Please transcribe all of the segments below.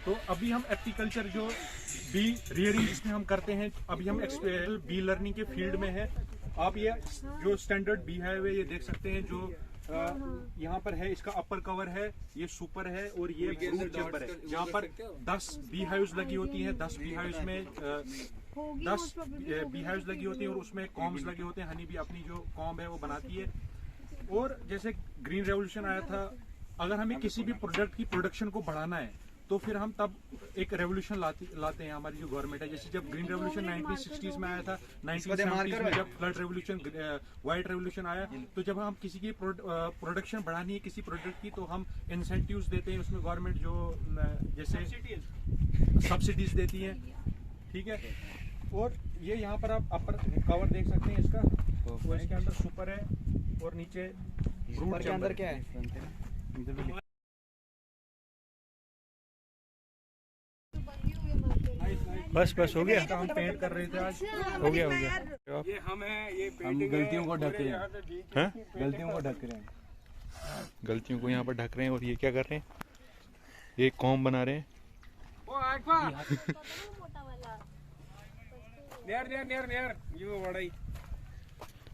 तो अभी हम एप्टीकल्चर जो बी रियरिंग जिसमें हम करते हैं, अभी हम एक्सपेरिमेंटल बी लर्निंग के फील्ड में है। आप ये जो स्टैंडर्ड बी हाइव है ये देख सकते हैं, जो यहाँ पर है, इसका अपर कवर है, ये सुपर है और ये ब्रूड चैम्बर है। यहाँ पर 10 बी हाइव्स लगी होती हैं, 10 बी हाइव्स में 10 बी हाइव्स लगी होती हैं और उसमें कॉम्स लगे होते हैं। हनी भी अपनी जो कॉम्ब है वो बनाती है। और जैसे ग्रीन रेवोल्यूशन आया था, अगर हमें किसी भी प्रोडक्ट की प्रोडक्शन को बढ़ाना है तो फिर हम तब एक रेवोल्यूशन लाते हैं। हमारी जो गवर्नमेंट है, जैसे जब ग्रीन रेवोल्यूशन 1960s में आया था, 1970s में जब फ्लड रेवोल्यूशन, व्हाइट रेवोल्यूशन आया, तो जब हम किसी की प्रोडक्शन बढ़ानी है किसी प्रोडक्ट की, तो हम इंसेंटिव्स देते हैं। उसमें गवर्नमेंट जो जैसे सब्सिडीज देती है, ठीक है। और ये यहाँ पर आप अपर कवर देख सकते हैं इसका, वो इसके अंदर सुपर है और नीचे सुपर के अंदर क्या है? बस हो गया। हम पेंट कर रहे थे आज, हो गया। ये हम गलतियों को ढक रहे हैं, गलतियों को ढक रहे हैं, गलतियों को यहाँ पर ढक रहे हैं। और ये क्या कर रहे हैं? ये कॉम बना रहे हैं।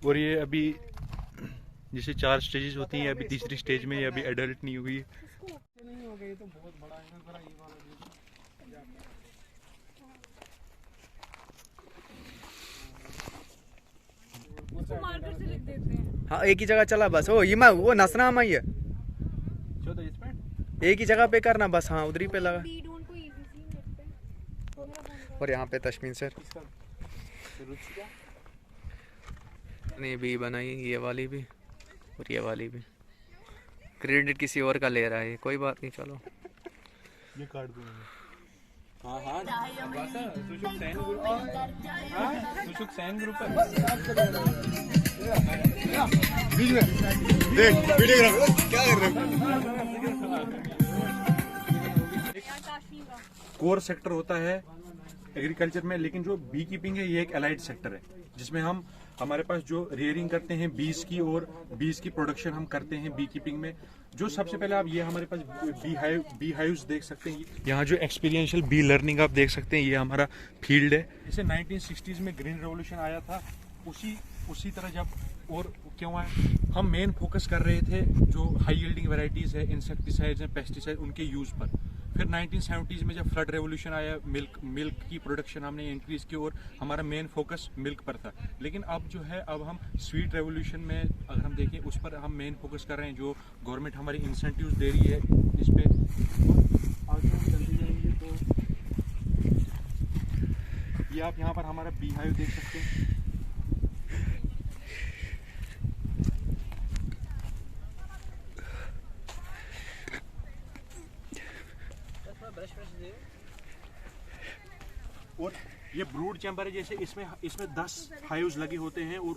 और ये अभी जैसे 4 स्टेजेस होती हैं, अभी तीसरी स्टेज में, ये अभी एडल्ट नहीं हुई है। तो बहुत बड़ा है। हाँ एक ही जगह चला बस। ओ ये वो नसना हम है, एक ही जगह पे करना बस। हाँ उधरी पे लगा। और यहाँ पे तस्मीन सर ने भी बनाई, ये वाली भी और ये वाली भी। क्रेडिट किसी और का ले रहा है, कोई बात नहीं, चलो ये काट दूंगा। हाँ सुशुक सैन ग्रुप देख वीडियोग्राफर क्या कर रहे कोर सेक्टर होता है एग्रीकल्चर में, लेकिन जो बी कीपिंग है ये एक अलाइड सेक्टर है, जिसमें हम हमारे पास जो रियरिंग करते हैं बीज की, और बीज की प्रोडक्शन हम करते हैं बी कीपिंग में। जो सबसे पहले आप ये हमारे पास बी हाइव्स देख सकते हैं, यहाँ जो एक्सपीरियंशियल बी लर्निंग आप देख सकते हैं, ये हमारा फील्ड है। जैसे 1960s में ग्रीन रेवोल्यूशन आया था, उसी तरह जब और क्यों आया, हम मेन फोकस कर रहे थे जो हाई यील्डिंग वेराइटीज है, इंसेक्टिसाइड्स हैं, पेस्टिसाइड, उनके यूज पर। फिर 1970s में जब फ्लड रेवोल्यूशन आया, मिल्क की प्रोडक्शन हमने इंक्रीज की और हमारा मेन फोकस मिल्क पर था। लेकिन अब जो है, अब हम स्वीट रेवोल्यूशन में अगर हम देखें, उस पर हम मेन फोकस कर रहे हैं। जो गवर्नमेंट हमारी इंसेंटिव्स दे रही है इस पे, आगे हम चलते जाएंगे तो ये आप यहाँ पर हमारा बी हाइव देख सकते हैं। और ये ब्रूड चैम्बर है, जैसे इसमें 10 हाइव्स लगे होते हैं और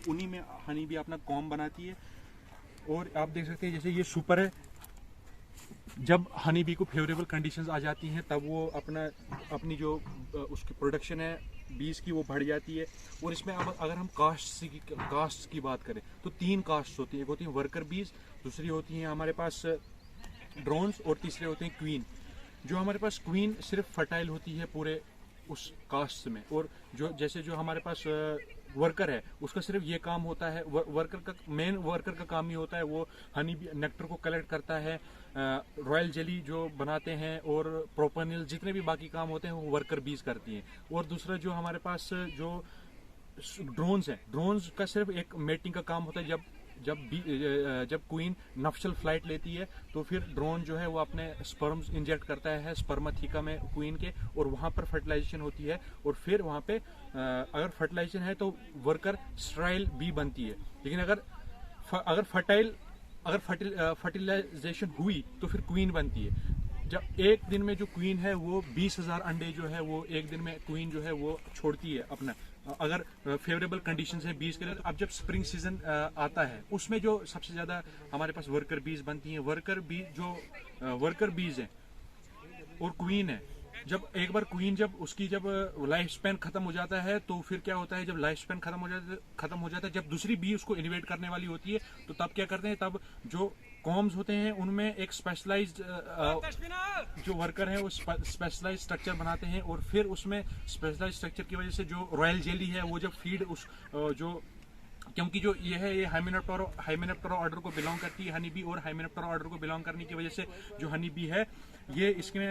उन्हीं में हनी भी अपना कॉम बनाती है। और आप देख सकते हैं जैसे ये सुपर है, जब हनी बी को फेवरेबल कंडीशंस आ जाती हैं तब वो अपनी जो उसकी प्रोडक्शन है बीज की वो बढ़ जाती है। और इसमें अगर हम कास्ट की बात करें तो 3 कास्ट होती है। एक होती है वर्कर बीज, दूसरी होती है हमारे पास ड्रोन्स, और तीसरे होते हैं क्वीन। जो हमारे पास क्वीन सिर्फ फर्टाइल होती है पूरे उस कास्ट में, और जो हमारे पास वर्कर है उसका सिर्फ ये काम होता है, मेन वर्कर का काम ये होता है, वो हनी नेक्टर को कलेक्ट करता है, रॉयल जेली जो बनाते हैं और प्रोपनिल, जितने भी बाकी काम होते हैं वो वर्कर बीज करती हैं। और दूसरा जो हमारे पास जो ड्रोन्स हैं, ड्रोन्स का सिर्फ एक मेटिंग का काम होता है। जब क्वीन नफ्शल फ्लाइट लेती है तो फिर ड्रोन जो है वो अपने स्पर्म्स इंजेक्ट करता है स्पर्माथिका में क्वीन के, और वहाँ पर फर्टिलाइजेशन होती है। और फिर वहाँ पे अगर फर्टिलाइजेशन है तो वर्कर स्ट्राइल बी बनती है। लेकिन अगर फर्टिलाइजेशन हुई तो फिर क्वीन बनती है। जब एक दिन में जो क्वीन है वो 20,000 अंडे जो है वो एक दिन में क्वीन जो है वो छोड़ती है अपना, अगर फेवरेबल कंडीशंस है बीज के लिए। अब जब स्प्रिंग सीजन आता है उसमें जो सबसे ज्यादा हमारे पास वर्कर बीज बनती हैं, वर्कर बीज हैं और क्वीन है, जब एक बार क्वीन जब उसकी जब लाइफ स्पैन खत्म हो जाता है तो फिर क्या होता है, जब लाइफ स्पैन खत्म हो जाता है, जब दूसरी बी उसको इन्वेट करने वाली होती है तो तब क्या करते हैं, तब जो कॉम्स होते हैं उनमें एक स्पेशलाइज्ड जो वर्कर है वो स्पेशलाइज्ड स्ट्रक्चर बनाते हैं, और फिर उसमें स्पेशलाइज्ड स्ट्रक्चर की वजह से जो रॉयल जेली है वो जब फीड उस जो, क्योंकि जो ये है ये हाइमेनोप्टेरा ऑर्डर को बिलोंग करती है हनी बी, और हाइमेनोप्टेरा ऑर्डर को बिलोंग करने की वजह से जो हनी बी है ये इसमें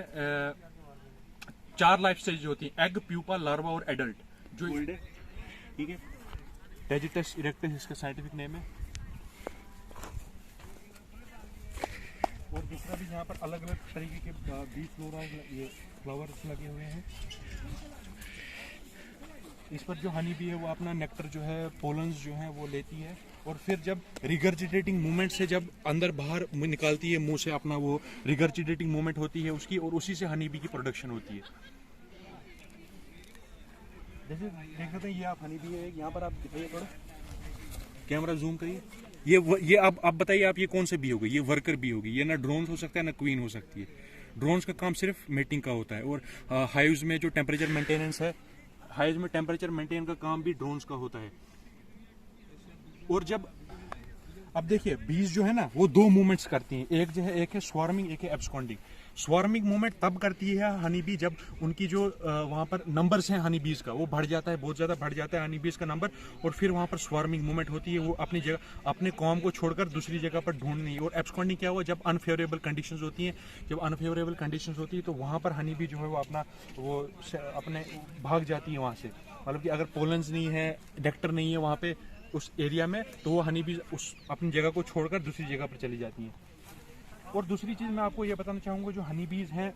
4 लाइफ स्टेज होती है, एग, प्यूपा, लार्वा और एडल्ट जो है, ठीक है। टेजिटस इरेक्टस इसका साइंटिफिक नेम है। और दूसरा भी यहाँ पर अलग अलग तरीके के बीज फ्लोरा ये फ्लावर्स लगे हुए हैं। इस पर जो हनी बी है वो अपना नेक्टर जो है, पोलन्स जो है वो लेती है, और फिर जब रिगर्जिटेटिंग मूवमेंट से जब अंदर बाहर निकालती है मुंह से अपना, वो रिगर्जिटेटिंग मूवमेंट होती है उसकी, और उसी से हनी बी की प्रोडक्शन होती है। जैसे देख सकते हैं ये आप हनी बी है, यहाँ पर आप दिखाइए थोड़ा, कैमरा जूम करिए। ये आप बताइए आप ये कौन से बी होगी, ये वर्कर बी होगी, ये ना ड्रोन हो सकता है ना क्वीन हो सकती है। ड्रोन्स का काम सिर्फ मेटिंग का होता है, और हाइव्स में जो टेम्परेचर मेंटेनेंस है, हाइव्स में टेम्परेचर मेंटेन का काम भी ड्रोन्स का होता है। और जब अब देखिए बीज जो है ना वो 2 मूवमेंट्स करती हैं, एक है स्वार्मिंग, एक है एब्सकॉन्डिंग। स्वार्मिंग मूवमेंट तब करती है हनी बी जब उनकी जो वहाँ पर नंबर्स हैं हनी बीज का वो बढ़ जाता है, बहुत ज़्यादा बढ़ जाता है हनी बीज का नंबर, और फिर वहाँ पर स्वार्मिंग मूवमेंट होती है, वो अपनी जगह अपने कॉम को छोड़कर दूसरी जगह पर ढूंढनी। और एब्सकॉन्डिंग क्या हुआ, जब अनफेवरेबल कंडीशंस होती हैं, जब अनफेवरेबल कंडीशंस होती है तो वहाँ पर हनी बी जो है वो अपने भाग जाती है वहाँ से, मतलब कि अगर पोलन्स नहीं है, नेक्टर नहीं है वहाँ पे उस एरिया में, तो वो हनी बी उस अपनी जगह को छोड़कर दूसरी जगह पर चली जाती हैं। और दूसरी चीज़ मैं आपको ये बताना चाहूँगा, जो हनी बीज हैं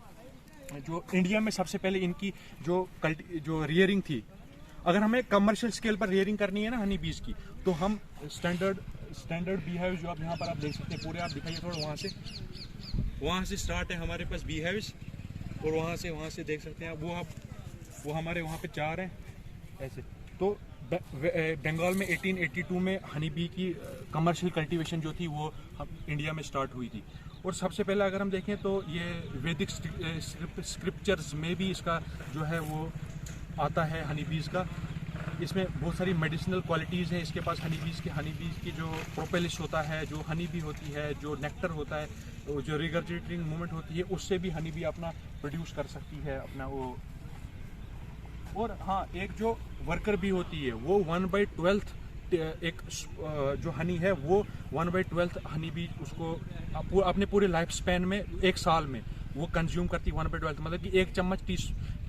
जो इंडिया में सबसे पहले इनकी जो रियरिंग थी, अगर हमें कमर्शियल स्केल पर रियरिंग करनी है ना हनी बीज की, तो हम स्टैंडर्ड बी हाइव्स जो आप यहाँ पर आप देख सकते हैं पूरे, आप दिखाइए थोड़ा, वहाँ से स्टार्ट है हमारे पास बी हाइव्स, और वहाँ से देख सकते हैं वो हमारे वहाँ पे 4 हैं ऐसे। तो बंगाल में 1882 में हनी बी की कमर्शियल कल्टीवेशन जो थी वो इंडिया में स्टार्ट हुई थी। और सबसे पहले अगर हम देखें तो ये वैदिक स्क्रिप्चर्स में भी इसका जो है वो आता है हनी बीज का। इसमें बहुत सारी मेडिसिनल क्वालिटीज़ हैं इसके पास हनी बीज की जो प्रोपेलिस होता है, जो हनी बी होती है, जो नेक्टर होता है, जो रिगर्जिटेटिंग मूवमेंट होती है, उससे भी हनी बी अपना प्रोड्यूस कर सकती है अपना वो। और हाँ, एक जो वर्कर बी होती है वो 1/12 एक जो हनी है वो 1/12 हनी बी उसको अपने पूरे लाइफ स्पैन में 1 साल में वो कंज्यूम करती है 1/12, मतलब कि 1 चम्मच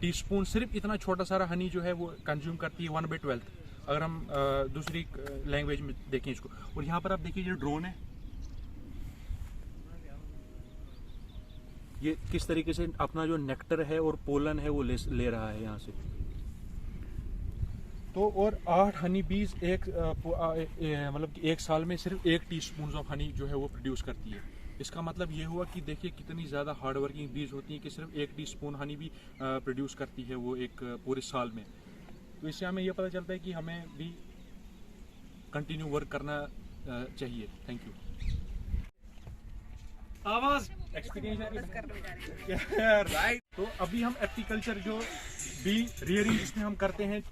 टीस्पून, सिर्फ इतना छोटा सारा हनी जो है वो कंज्यूम करती है 1/12, अगर हम दूसरी लैंग्वेज में देखें इसको। और यहाँ पर आप देखिए जो ड्रोन है ये किस तरीके से अपना जो नेक्टर है और पोलन है वो ले रहा है यहाँ से। तो और 8 हनी बीज मतलब कि 1 साल में सिर्फ 1 टीस्पून ऑफ हनी जो है वो प्रोड्यूस करती है। इसका मतलब ये हुआ कि देखिए कितनी ज़्यादा हार्ड वर्किंग बीज होती हैं कि सिर्फ 1 टीस्पून हनी भी प्रोड्यूस करती है वो एक पूरे साल में। तो इससे हमें ये पता चलता है कि हमें भी कंटिन्यू वर्क करना चाहिए। Thank you. आवाज एक्सपीरियंस राइट। तो अभी हम एप्टीकल्चर जो बी रियरिंग जिसमें हम करते हैं